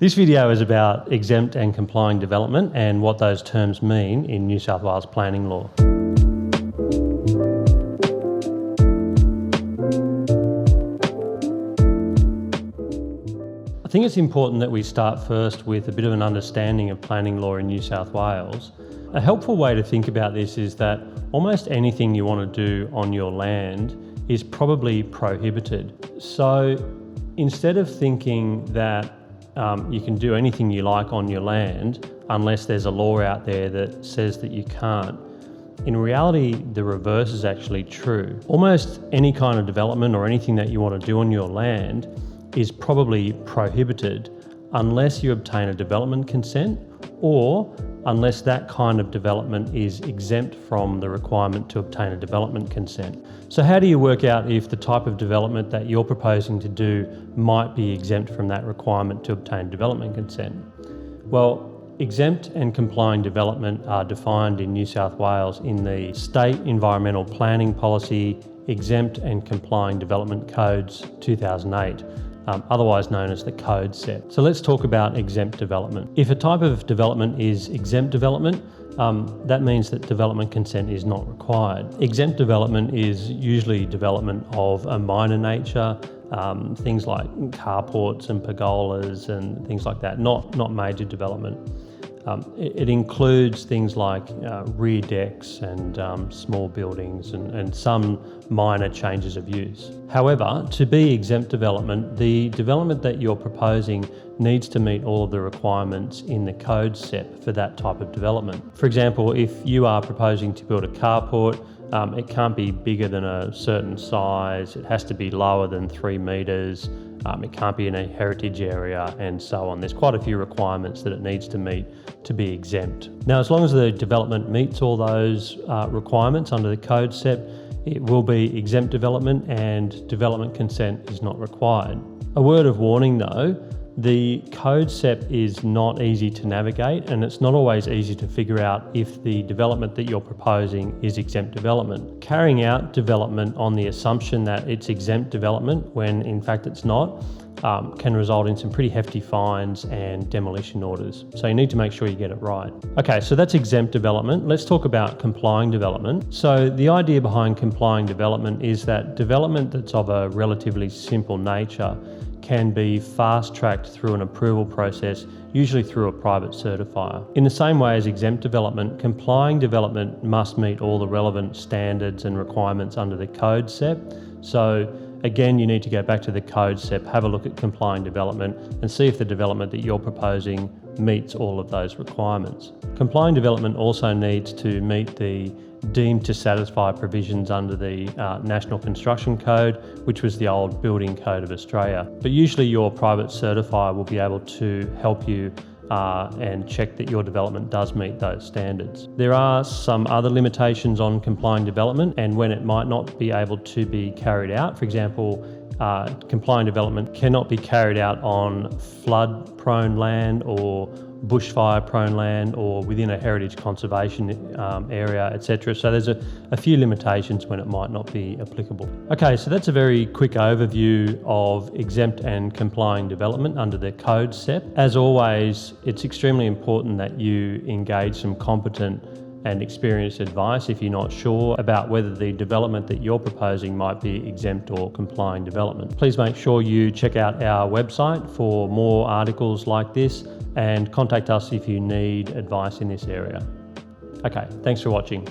This video is about exempt and complying development and what those terms mean in New South Wales planning law. I think it's important that we start first with a bit of an understanding of planning law in New South Wales. A helpful way to think about this is that almost anything you want to do on your land is probably prohibited. So instead of thinking that you can do anything you like on your land unless there's a law out there that says that you can't, in reality, the reverse is actually true. Almost any kind of development or anything that you want to do on your land is probably prohibited unless you obtain a development consent or unless that kind of development is exempt from the requirement to obtain a development consent. So how do you work out if the type of development that you're proposing to do might be exempt from that requirement to obtain development consent? Well, exempt and complying development are defined in New South Wales in the State Environmental Planning Policy Exempt and Complying Development Codes 2008. Otherwise known as the code set. So let's talk about exempt development. If a type of development is exempt development, that means that development consent is not required. Exempt development is usually development of a minor nature, things like carports and pergolas and things like that, not major development. It includes things like rear decks and small buildings and some minor changes of use. However, to be exempt development, the development that you're proposing needs to meet all of the requirements in the code set for that type of development. For example, if you are proposing to build a carport, it can't be bigger than a certain size, it has to be lower than 3 metres, it can't be in a heritage area, and so on. There's quite a few requirements that it needs to meet to be exempt. Now, as long as the development meets all those requirements under the code set, it will be exempt development and development consent is not required. A word of warning though, the code set is not easy to navigate and it's not always easy to figure out if the development that you're proposing is exempt development. Carrying out development on the assumption that it's exempt development when in fact it's not can result in some pretty hefty fines and demolition orders. So you need to make sure you get it right. Okay, so that's exempt development. Let's talk about complying development. So the idea behind complying development is that development that's of a relatively simple nature can be fast-tracked through an approval process, usually through a private certifier. In the same way as exempt development, complying development must meet all the relevant standards and requirements under the code set. So again, you need to go back to the code set, have a look at complying development and see if the development that you're proposing meets all of those requirements. Complying development also needs to meet the deemed to satisfy provisions under the National Construction Code, which was the old Building Code of Australia. But usually your private certifier will be able to help you and check that your development does meet those standards. There are some other limitations on complying development and when it might not be able to be carried out. For example, complying development cannot be carried out on flood-prone land or bushfire-prone land or within a heritage conservation area, etc. So there's a few limitations when it might not be applicable. Okay, so that's a very quick overview of exempt and complying development under the code set. As always, it's extremely important that you engage some competent and experienced advice if you're not sure about whether the development that you're proposing might be exempt or complying development. Please make sure you check out our website for more articles like this and contact us if you need advice in this area. Okay, thanks for watching.